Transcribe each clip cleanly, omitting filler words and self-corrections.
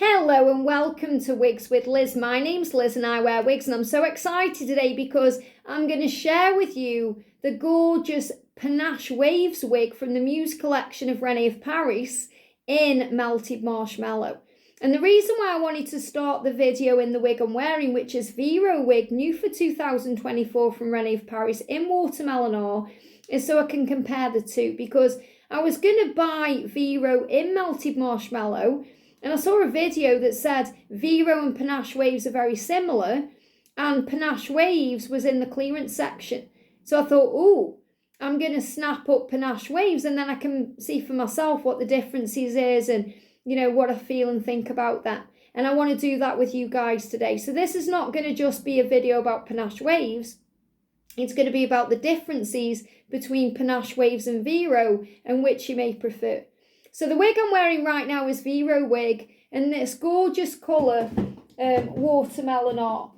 Hello and welcome to Wigs with Liz. My name's Liz and I wear wigs, and I'm so excited today because I'm going to share with you the gorgeous Panache Wavez wig from the Muse collection of Rene Of Paris in Melted Marshmallow. And the reason why I wanted to start the video in the wig I'm wearing, which is Vero wig, new for 2024 from Rene Of Paris in Watermelon R, is so I can compare the two, because I was going to buy Vero in Melted Marshmallow, and I saw a video that said Vero and Panache Wavez are very similar, and Panache Wavez was in the clearance section. So I thought, oh, I'm going to snap up Panache Wavez, and then I can see for myself what the differences is and, you know, what I feel and think about that. And I want to do that with you guys today. So this is not going to just be a video about Panache Wavez. It's going to be about the differences between Panache Wavez and Vero and which you may prefer. So the wig I'm wearing right now is Vero wig, and this gorgeous colour, Watermelon R.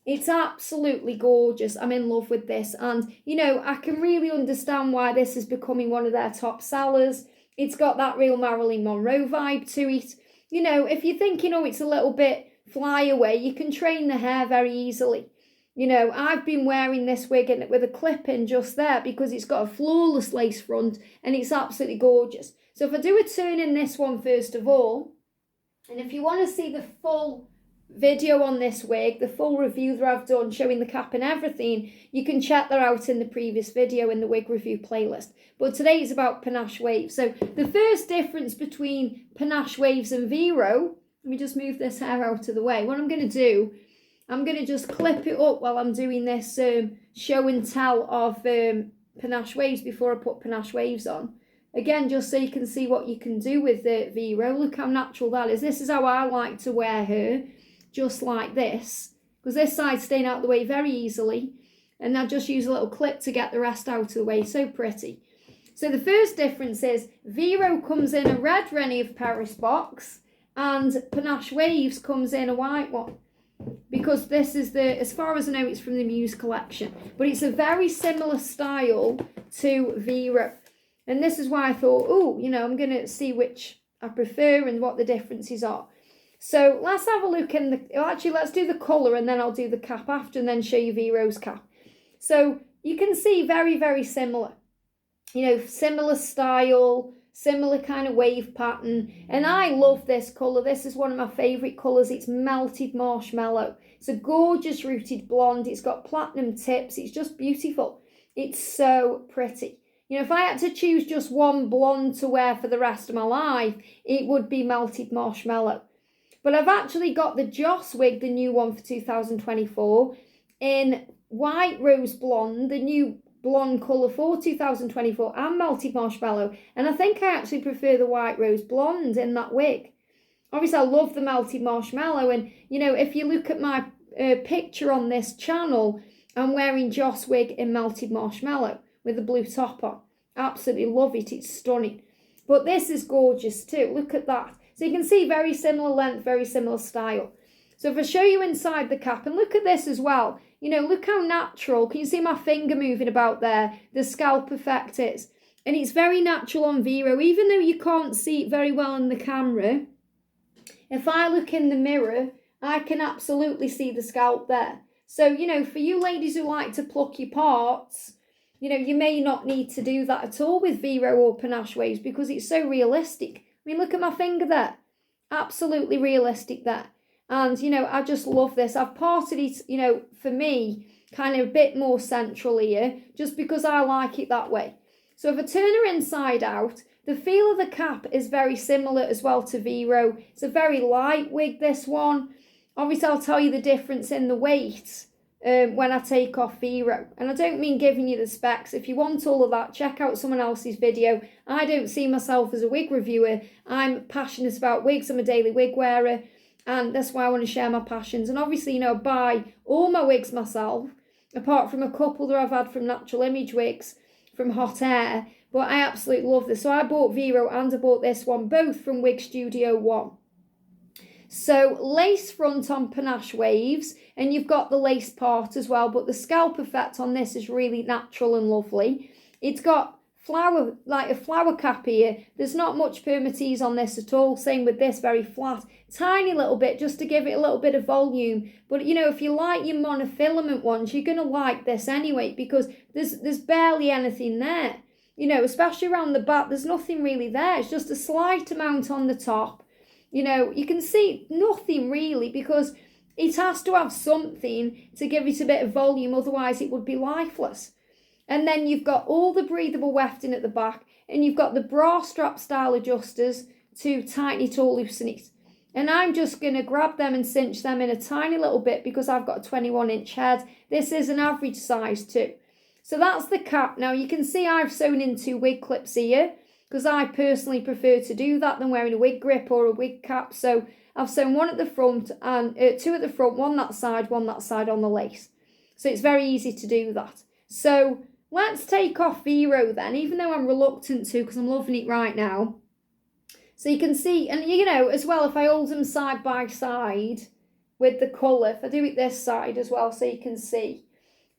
It's absolutely gorgeous. I'm in love with this, and you know, I can really understand why this is becoming one of their top sellers. It's got that real Marilyn Monroe vibe to it. You know, if you're thinking, oh, it's a little bit flyaway, you can train the hair very easily. You know, I've been wearing this wig in with a clip in just there because it's got a flawless lace front and it's absolutely gorgeous. So if I do a turn in this one first of all, and if you want to see the full video on this wig, the full review that I've done showing the cap and everything, you can check that out in the previous video in the wig review playlist. But today is about Panache Wavez. So the first difference between Panache Wavez and Vero, let me just move this hair out of the way. What I'm going to do, I'm going to just clip it up while I'm doing this show and tell of Panache Wavez before I put Panache Wavez on. Again, just so you can see what you can do with the Vero. Look how natural that is. This is how I like to wear her, just like this. Because this side's staying out of the way very easily. And I'll just use a little clip to get the rest out of the way. So pretty. So the first difference is Vero comes in a red Rene Of Paris box, and Panache Wavez comes in a white one. Because this is as far as I know, it's from the Muse collection. But it's a very similar style to Vero. And this is why I thought, oh, you know, I'm going to see which I prefer and what the differences are. So let's have a look in the... Actually, let's do the colour and then I'll do the cap after and then show you Vero's cap. So you can see very, very similar. You know, similar style, similar kind of wave pattern. And I love this colour. This is one of my favourite colours. It's Melted Marshmallow. It's a gorgeous rooted blonde. It's got platinum tips. It's just beautiful. It's so pretty. You know, if I had to choose just one blonde to wear for the rest of my life, it would be Melted Marshmallow. But I've actually got the Joss wig, the new one for 2024, in White Rose Blonde, the new blonde colour for 2024, and Melted Marshmallow. And I think I actually prefer the White Rose Blonde in that wig. Obviously, I love the Melted Marshmallow. And, you know, if you look at my picture on this channel, I'm wearing Joss wig in Melted Marshmallow with the blue top on. Absolutely love it. It's stunning. But this is gorgeous too. Look at that. So you can see very similar length, very similar style. So if I show you inside the cap, and look at this as well. You know, look how natural. Can you see my finger moving about there? The scalp effect is. And it's very natural on Vero. Even though you can't see it very well in the camera, if I look in the mirror, I can absolutely see the scalp there. So, you know, for you ladies who like to pluck your parts, you know, you may not need to do that at all with Vero or Panache Wavez because it's so realistic. I mean, look at my finger there. Absolutely realistic there. And, you know, I just love this. I've parted it, you know, for me, kind of a bit more central here, just because I like it that way. So if I turn her inside out, the feel of the cap is very similar as well to Vero. It's a very light wig, this one. Obviously, I'll tell you the difference in the weight when I take off Vero. And I don't mean giving you the specs. If you want all of that, check out someone else's video. I don't see myself as a wig reviewer. I'm passionate about wigs. I'm a daily wig wearer. And that's why I want to share my passions. And obviously, you know, buy all my wigs myself, apart from a couple that I've had from Natural Image Wigs, from Hot Air. But I absolutely love this. So I bought Vero and I bought this one, both from Wig Studio 1. So lace front on Panache Wavez, and you've got the lace part as well, but the scalp effect on this is really natural and lovely. It's got flower, like a flower cap here. There's not much permatease on this at all. Same with this, very flat. Tiny little bit just to give it a little bit of volume. But, you know, if you like your monofilament ones, you're going to like this anyway because there's barely anything there. You know, especially around the back, there's nothing really there. It's just a slight amount on the top. You know, you can see nothing really because it has to have something to give it a bit of volume. Otherwise, it would be lifeless. And then you've got all the breathable wefting at the back, and you've got the bra strap style adjusters to tighten it or loosen it. And I'm just going to grab them and cinch them in a tiny little bit because I've got a 21-inch head. This is an average size too. So that's the cap. Now you can see I've sewn in 2 wig clips here because I personally prefer to do that than wearing a wig grip or a wig cap. So I've sewn 1 at the front and 2 at the front, 1 that side on the lace. So it's very easy to do that. So let's take off Vero then, even though I'm reluctant to because I'm loving it right now. So you can see, and you know, as well, if I hold them side by side with the colour, if I do it this side as well so you can see,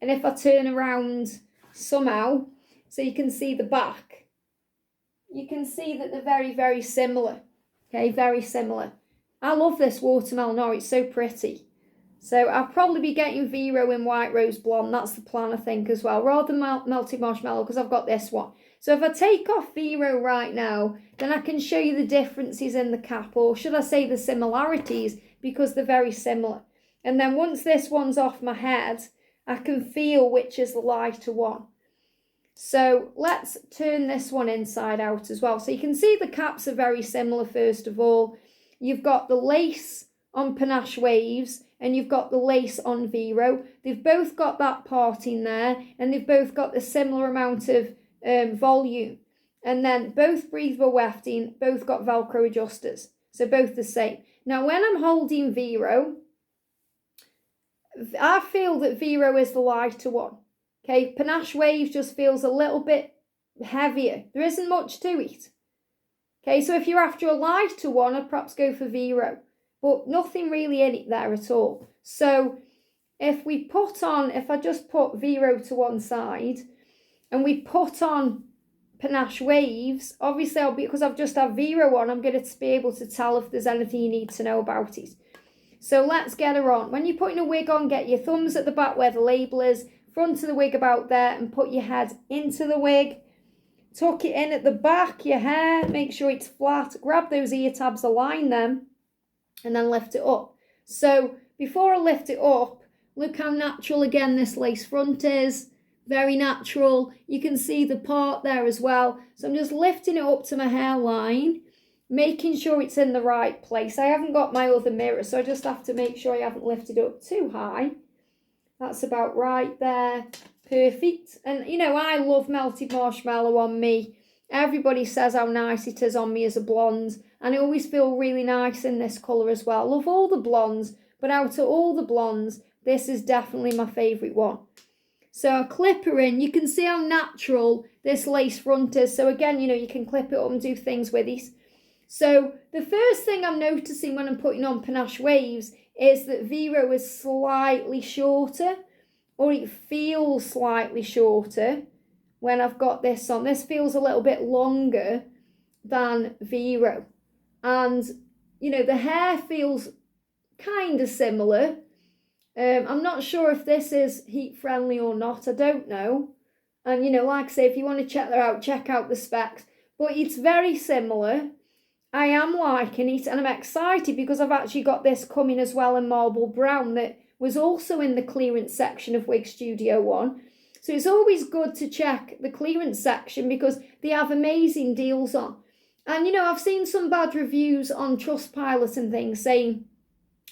and if I turn around somehow so you can see the back, you can see that they're very, very similar. Okay, very similar. I love this watermelon orange, it's so pretty. So I'll probably be getting Vero in White Rose Blonde. That's the plan, I think, as well. Rather than Melted Marshmallow, because I've got this one. So if I take off Vero right now, then I can show you the differences in the cap. Or should I say the similarities, because they're very similar. And then once this one's off my head, I can feel which is the lighter one. So let's turn this one inside out as well. So you can see the caps are very similar, first of all. You've got the lace on Panache Wavez, and you've got the lace on Vero. They've both got that part in there, and they've both got the similar amount of volume. And then both breathable wefting, both got Velcro adjusters. So both the same. Now when I'm holding Vero, I feel that Vero is the lighter one. Okay, Panache Wavez just feels a little bit heavier. There isn't much to it. Okay, so if you're after a lighter one, I'd perhaps go for Vero. But nothing really in it there at all. So if I just put Vero to one side and we put on Panache Wavez, obviously because I've just had Vero on, I'm going to be able to tell if there's anything you need to know about it. So let's get her on. When you're putting a wig on, get your thumbs at the back where the label is, front of the wig about there, and put your head into the wig. Tuck it in at the back, your hair, make sure it's flat. Grab those ear tabs, align them, and then lift it up. So before I lift it up, look how natural again this lace front is. Very natural. You can see the part there as well. So I'm just lifting it up to my hairline, making sure it's in the right place. I haven't got my other mirror, so I just have to make sure I haven't lifted it up too high. That's about right there. Perfect. And you know, I love Melted Marshmallow on me. Everybody says how nice it is on me as a blonde, and I always feel really nice in this colour as well. I love all the blondes, but out of all the blondes, this is definitely my favourite one. So I clip her in. You can see how natural this lace front is. So again, you know, you can clip it up and do things with it. So the first thing I'm noticing when I'm putting on Panache Wavez is that Vero is slightly shorter, or it feels slightly shorter when I've got this on. This feels a little bit longer than Vero. And, you know, the hair feels kind of similar. I'm not sure if this is heat friendly or not. I don't know. And, you know, like I say, if you want to check that out, check out the specs. But it's very similar. I am liking it, and I'm excited because I've actually got this coming as well in marble brown that was also in the clearance section of Wig Studio One. So it's always good to check the clearance section because they have amazing deals on. And, you know, I've seen some bad reviews on Trustpilot and things saying,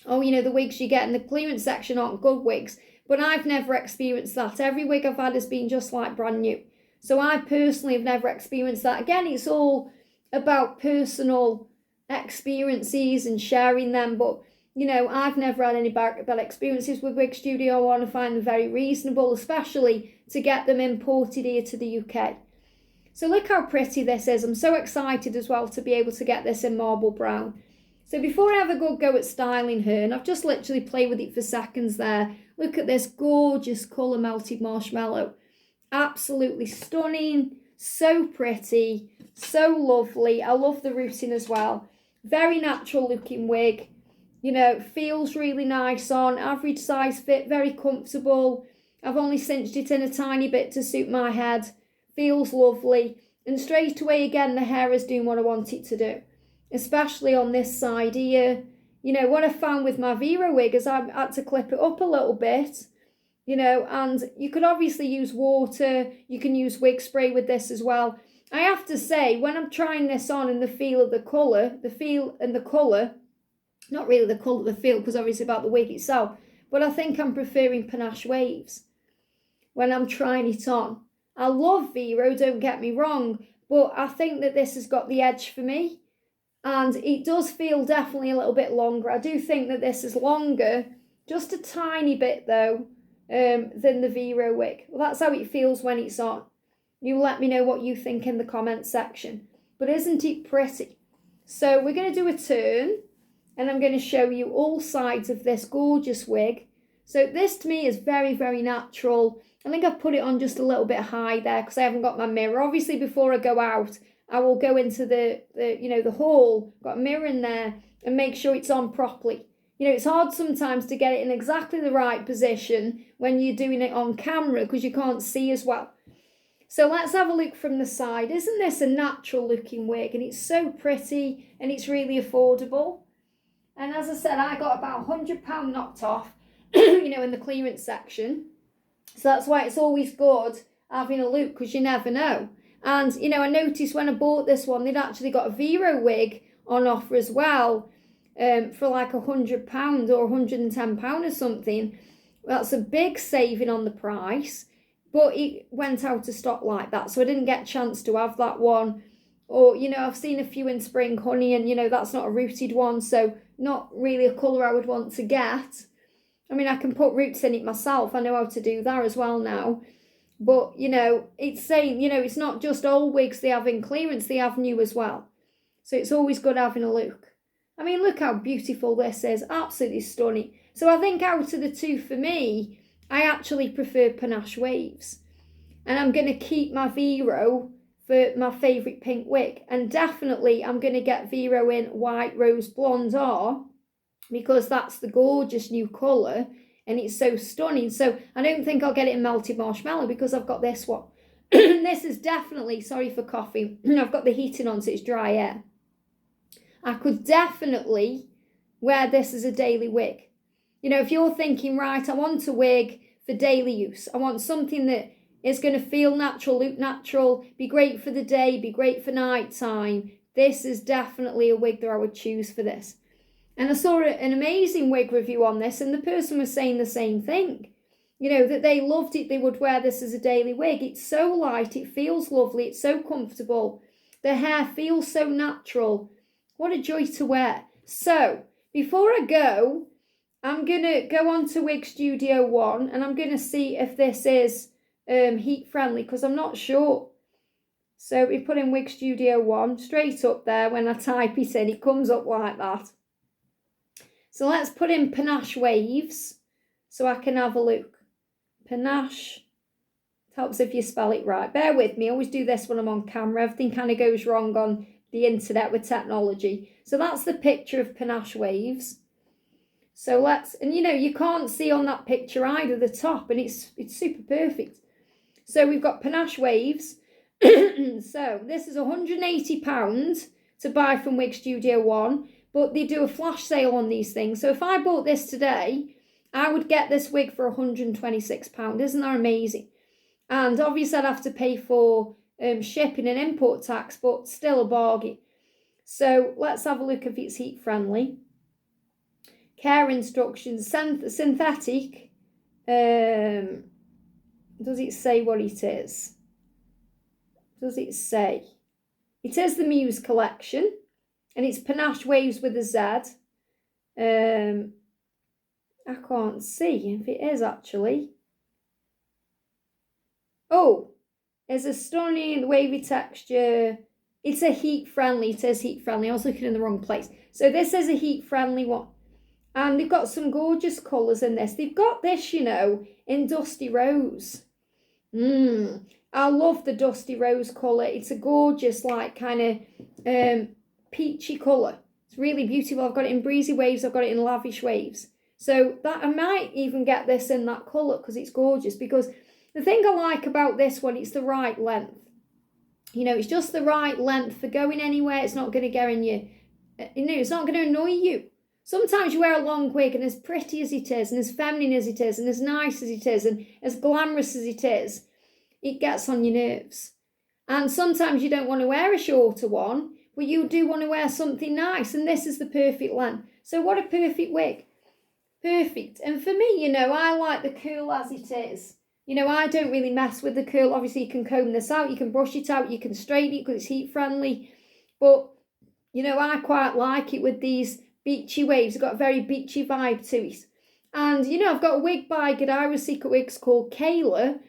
oh, you know, the wigs you get in the clearance section aren't good wigs. But I've never experienced that. Every wig I've had has been just like brand new. So I personally have never experienced that. Again, it's all about personal experiences and sharing them. But, you know, I've never had any bad experiences with Wig Studio One. I find them very reasonable, especially to get them imported here to the UK. So look how pretty this is. I'm so excited as well to be able to get this in marble brown. So before I have a good go at styling her, and I've just literally played with it for seconds there, look at this gorgeous colour Melted Marshmallow. Absolutely stunning. So pretty, so lovely. I love the rooting as well. Very natural looking wig. You know, feels really nice on, average size fit, very comfortable. I've only cinched it in a tiny bit to suit my head. Feels lovely. And straight away again, the hair is doing what I want it to do. Especially on this side here. You know, what I found with my Vero wig is I had to clip it up a little bit. You know, and you could obviously use water. You can use wig spray with this as well. I have to say, when I'm trying this on and the feel of the colour, not really the colour, the feel, because obviously about the wig itself, but I think I'm preferring Panache Waves when I'm trying it on. I love Vero, don't get me wrong, but I think that this has got the edge for me, and it does feel definitely a little bit longer. I do think that this is longer, just a tiny bit though, than the Vero wig. Well, that's how it feels when it's on. You let me know what you think in the comments section. But isn't it pretty? So we're going to do a turn, and I'm going to show you all sides of this gorgeous wig. So this to me is very, very natural. I think I've put it on just a little bit high there because I haven't got my mirror. Obviously, before I go out, I will go into the hall, got a mirror in there, and make sure it's on properly. You know, it's hard sometimes to get it in exactly the right position when you're doing it on camera because you can't see as well. So let's have a look from the side. Isn't this a natural looking wig? And it's so pretty and it's really affordable. And as I said, I got about £100 knocked off, you know, in the clearance section. So that's why it's always good having a look because you never know. And, you know, I noticed when I bought this one, they'd actually got a Vero wig on offer as well for like £100 or £110 or something. That's a big saving on the price. But it went out of stock like that, so I didn't get a chance to have that one. Or, you know, I've seen a few in Spring Honey, and, you know, that's not a rooted one, so not really a colour I would want to get. I mean, I can put roots in it myself. I know how to do that as well now. But, you know, it's saying, you know, it's not just old wigs they have in clearance, they have new as well. So it's always good having a look. I mean, look how beautiful this is. Absolutely stunning. So I think out of the two for me, I actually prefer Panache Waves. And I'm going to keep my Vero for my favourite pink wig. And definitely I'm going to get Vero in White Rose Blonde R because that's the gorgeous new colour and it's so stunning. So I don't think I'll get it in Melted Marshmallow because I've got this one. This is definitely, sorry for coughing, I've got the heating on so it's dry air. I could definitely wear this as a daily wig. You know, if you're thinking, right, I want a wig for daily use. I want something that is going to feel natural, look natural, be great for the day, be great for night time. This is definitely a wig that I would choose for this. And I saw an amazing wig review on this, and the person was saying the same thing. You know, that they loved it, they would wear this as a daily wig. It's so light, it feels lovely, it's so comfortable. The hair feels so natural. What a joy to wear. So, before I go, I'm going to go on to Wig Studio 1 and I'm going to see if this is heat friendly because I'm not sure. So we put in Wig Studio 1 straight up there. When I type it in, it comes up like that. So let's put in Panache Waves so I can have a look. Panache. It helps if you spell it right. Bear with me. I always do this when I'm on camera. Everything kind of goes wrong on the internet with technology. So that's the picture of Panache Waves. So let's, and you know, you can't see on that picture either the top, and it's super perfect. So we've got Panache Waves. So this is £180 to buy from Wig Studio 1, but they do a flash sale on these things. So if I bought this today, I would get this wig for £126. Isn't that amazing? And obviously I'd have to pay for shipping and import tax, but still a bargain. So let's have a look if it's heat friendly. Care instructions, synthetic. Does it say what it is? Does it say? It is the Muse collection, and it's Panache Waves with a Z. I can't see if it is actually. Oh, it's a stunning wavy texture. It's a heat friendly. It is heat friendly. I was looking in the wrong place. So this is a heat friendly one. And they've got some gorgeous colours in this. They've got this, you know, in Dusty Rose. I love the dusty rose colour. It's a gorgeous, like, kind of peachy colour. It's really beautiful. I've got it in breezy waves. I've got it in lavish waves. So that I might even get this in that colour because it's gorgeous. Because the thing I like about this one, it's the right length. You know, it's just the right length for going anywhere. It's not going to go in you. You know, it's not going to annoy you. Sometimes you wear a long wig and as pretty as it is and as feminine as it is and as nice as it is and as glamorous as it is, it gets on your nerves. And sometimes you don't want to wear a shorter one, but you do want to wear something nice, and this is the perfect length. So what a perfect wig. Perfect. And for me, you know, I like the curl as it is. You know, I don't really mess with the curl. Obviously, you can comb this out, you can brush it out, you can straighten it because it's heat friendly. But, you know, I quite like it with these beachy waves. It's got a very beachy vibe to it. And, you know, I've got a wig by Godiva's Secret Wigs called Kayla,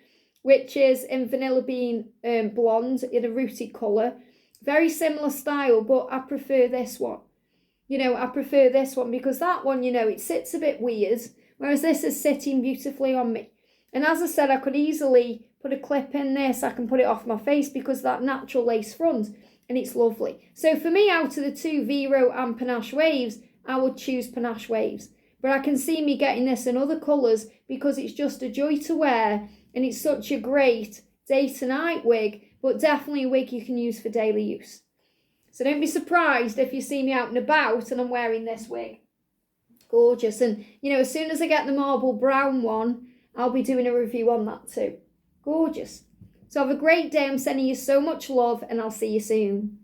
which is in Vanilla Bean blonde in a rooted colour. Very similar style, but I prefer this one. You know, I prefer this one because that one, you know, it sits a bit weird, whereas this is sitting beautifully on me. And as I said, I could easily put a clip in this. I can put it off my face because that natural lace front, and it's lovely. So for me, out of the two, Vero and Panache Waves, I would choose Panache Waves. But I can see me getting this in other colours because it's just a joy to wear, and it's such a great day to night wig, but definitely a wig you can use for daily use. So don't be surprised if you see me out and about and I'm wearing this wig. Gorgeous. And, you know, as soon as I get the marble brown one, I'll be doing a review on that too. Gorgeous. So have a great day. I'm sending you so much love, and I'll see you soon.